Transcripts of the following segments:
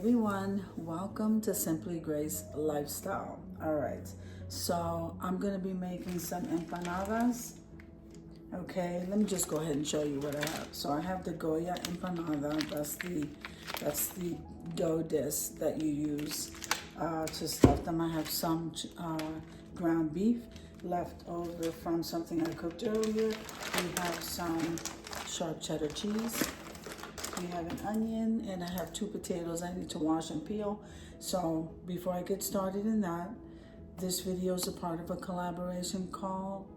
everyone, welcome to Simply Grace Lifestyle. All right, so I'm gonna be making some empanadas. Okay, let me just go ahead and show you what I have. So I have the Goya empanada. That's the dough disc that you use to stuff them. I have some ground beef left over from something I cooked earlier. We have some sharp cheddar cheese. We have an onion, and I have 2 potatoes I need to wash and peel. So before I get started in that, this video is a part of a collaboration called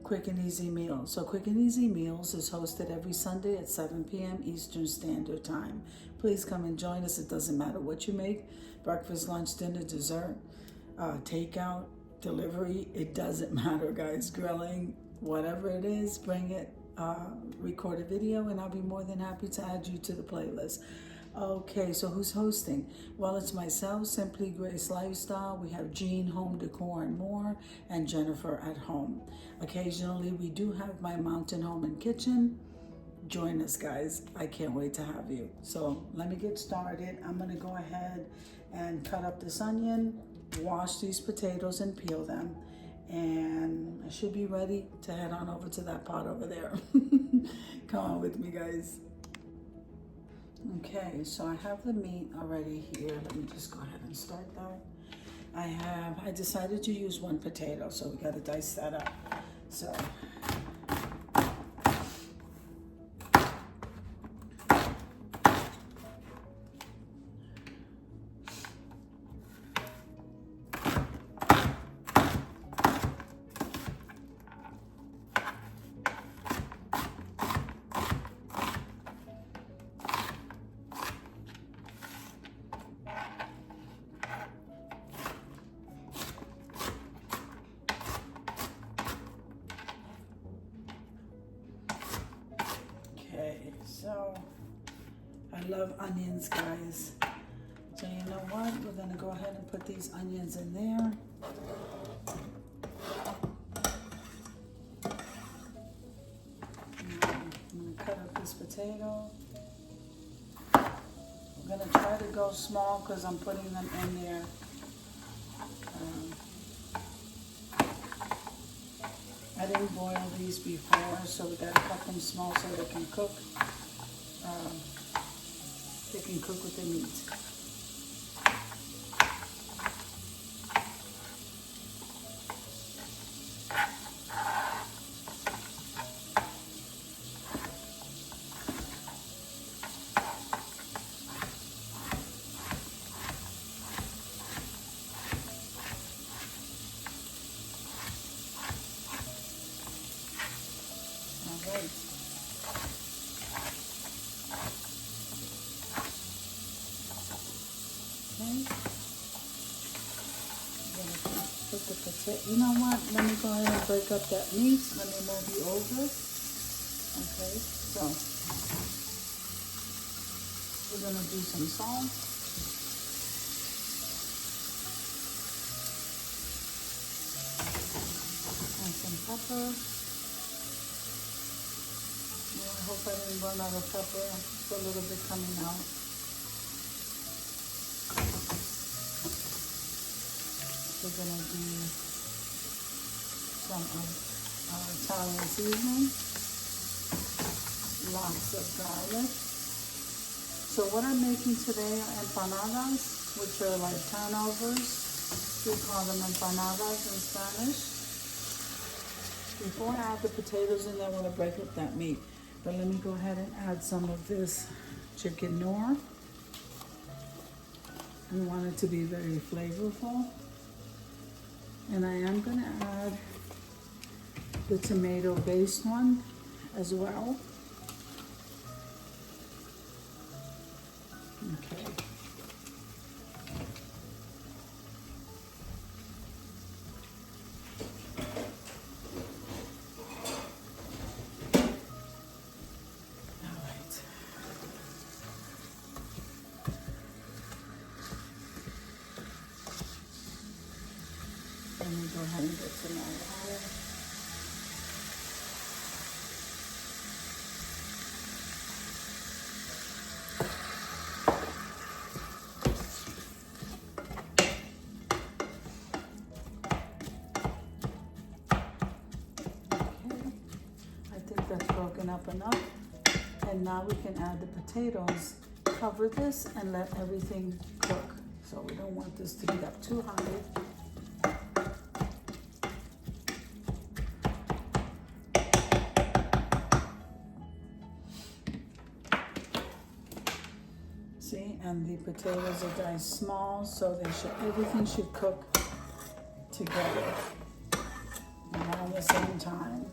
Quick and Easy Meals. So Quick and Easy Meals is hosted every Sunday at 7 p.m. Eastern Standard Time. Please come and join us. It doesn't matter what you make, breakfast, lunch, dinner, dessert, takeout, delivery. It doesn't matter, guys. Grilling, whatever it is, bring it. Record a video and I'll be more than happy to add you to the playlist. Okay, so who's hosting? Well, it's myself, Simply Grace Lifestyle. We have Jean, Home Decor and More, and Jennifer at home. Occasionally, we do have my mountain home and kitchen. Join us, guys. I can't wait to have you. So let me get started. I'm gonna go ahead and cut up this onion, wash these potatoes and peel them. And I should be ready to head on over to that pot over there. Come on with me, guys. Okay, so I have the meat already here. Let me just go ahead and start that. I decided to use 1 potato, so we gotta dice that up. So So, I love onions, guys. So you know what? We're gonna go ahead and put these onions in there. I'm gonna cut up this potato. I'm gonna try to go small because I'm putting them in there. I didn't boil these before, so we gotta cut them small so they can cook. They can cook with the meat. All right. You know what? Let me go ahead and break up that meat. Let me move you over. Okay, so we're gonna do some salt. And some pepper. I hope I didn't run out of pepper. It's a little bit coming out. We're gonna do some Italian seasoning, lots of garlic. So what I'm making today are empanadas, which are like turnovers. We call them empanadas in Spanish. Before I add the potatoes in there, I want to break up that meat. But let me go ahead and add some of this chicken noir. We want it to be very flavorful. And I am going to add the tomato-based one as well. Okay. All right. Let me go ahead and get some more water. broken up enough. And now we can add the potatoes. Cover this and let everything cook. So we don't want this to be up too high. See, and the potatoes are diced small, so everything should cook together and at the same time.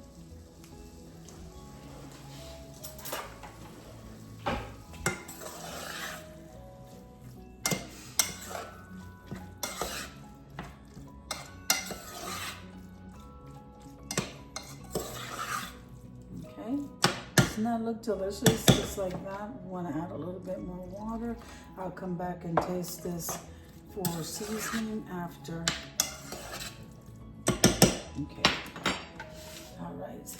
Doesn't that look delicious? Just like that. Want to add a little bit more water. I'll come back and taste this for seasoning after. Okay. All right.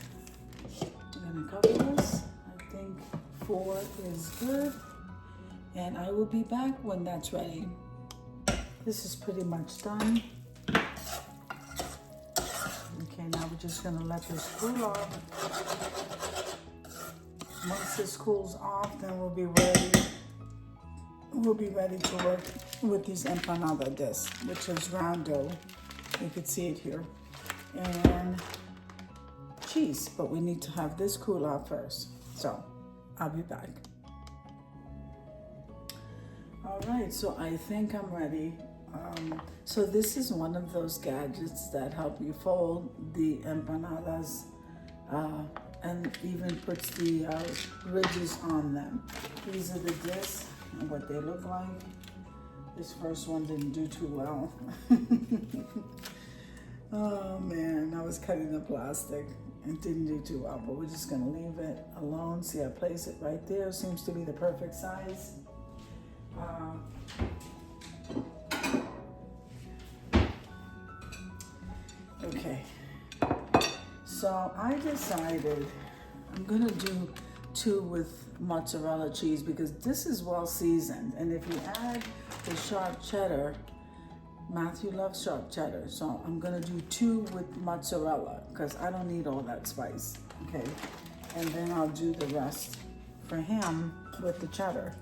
I'm going to cover this. I think 4 is good. And I will be back when that's ready. This is pretty much done. Okay, now we're just going to let this cool off. Once this cools off, then we'll be ready. We'll be ready to work with these empanada discs, which is round dough. You can see it here, and cheese. But we need to have this cool off first. So I'll be back. All right, so I think I'm ready. So this is one of those gadgets that help you fold the empanadas. And even puts the ridges on them. These are the discs and what they look like. This first one didn't do too well. Oh man, I was cutting the plastic and didn't do too well, but we're just gonna leave it alone. See, I place it right there. Seems to be the perfect size. Okay. So I decided I'm gonna do 2 with mozzarella cheese because this is well seasoned. And if you add the sharp cheddar, Matthew loves sharp cheddar. So I'm gonna do 2 with mozzarella because I don't need all that spice, okay? And then I'll do the rest for him with the cheddar.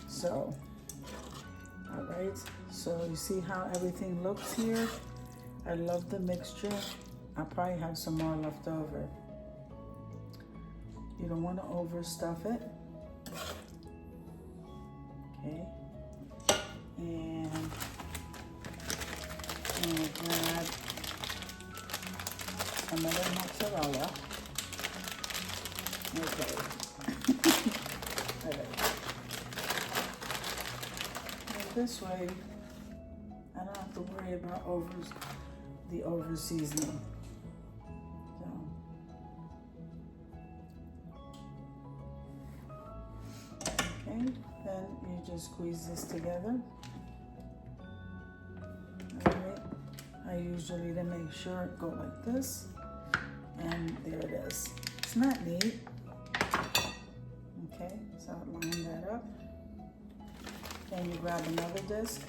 So, all right. So you see how everything looks here? I love the mixture. I'll probably have some more left over. You don't want to overstuff it. Okay. And we'll grab another mozzarella. Okay. All right. And this way, I don't have to worry about the over seasoning. Okay, then you just squeeze this together. All right. I usually, to make sure, go like this, and there it is. Isn't that neat? Okay, so line that up. Then you grab another disc.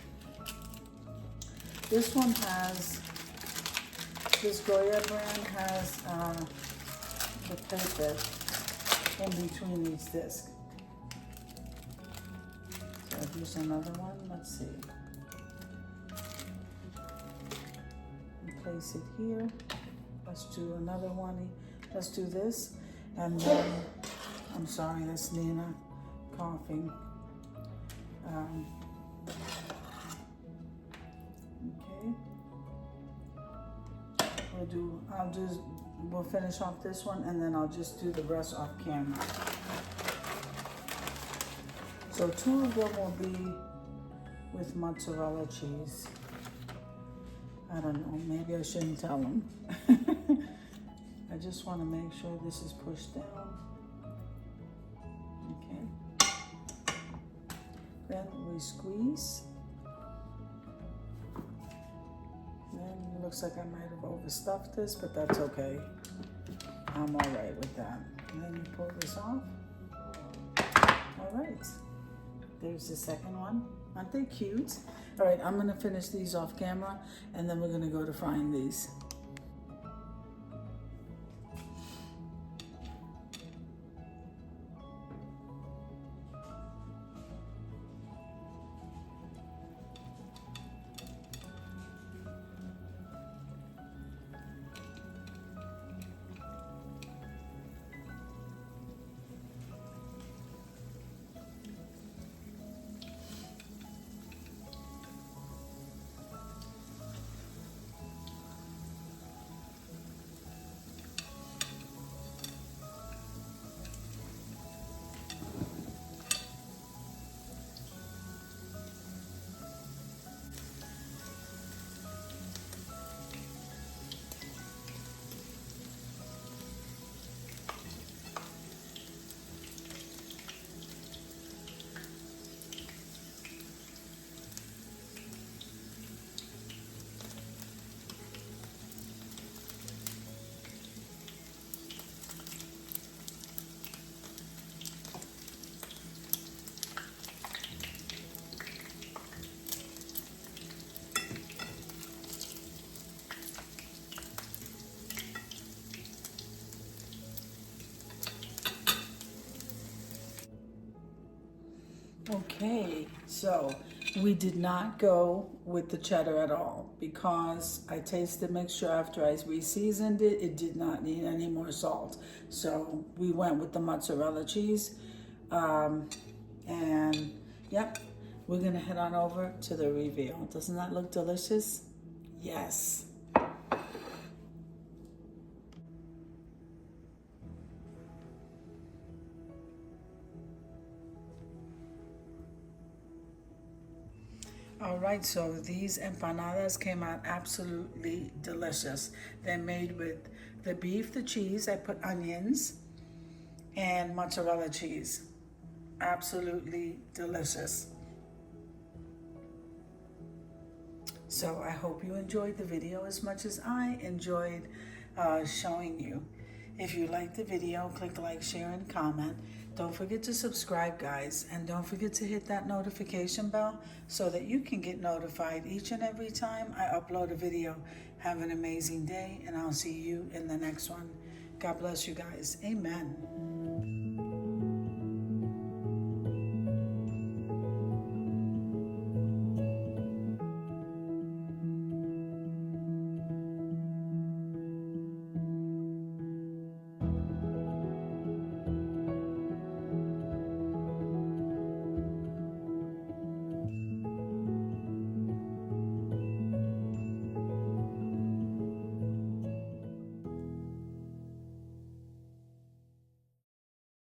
This one has, this Goya brand has the paper in between these discs. So here's another one, let's see. Place it here. Let's do another one. Let's do this. And then, I'm sorry, that's Nina coughing. Okay. We'll finish off this one and then I'll just do the rest off camera. So 2 of them will be with mozzarella cheese. I don't know, maybe I shouldn't tell them. I just want to make sure this is pushed down. Okay. Then we squeeze. Then it looks like I might have overstuffed this, but that's okay. I'm all right with that. And then you pull this off. All right. There's the second one. Aren't they cute? All right, I'm gonna finish these off camera and then we're gonna go to frying these. Okay, so we did not go with the cheddar at all because I tasted the mixture after I re-seasoned it. It did not need any more salt. So we went with the mozzarella cheese. And yep, we're gonna head on over to the reveal. Doesn't that look delicious? Yes. All right, so these empanadas came out absolutely delicious. They're made with the beef, the cheese, I put onions, and mozzarella cheese. Absolutely delicious. So I hope you enjoyed the video as much as I enjoyed showing you. If you liked the video, click like, share, and comment. Don't forget to subscribe, guys, and don't forget to hit that notification bell so that you can get notified each and every time I upload a video. Have an amazing day, and I'll see you in the next one. God bless you guys. Amen.